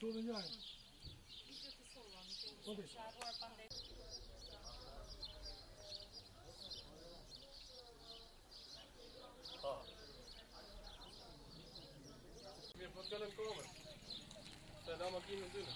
Solo gli anni. Dove? Ah. Meer wat kan hem komen? Zijn allemaal kinderen doen.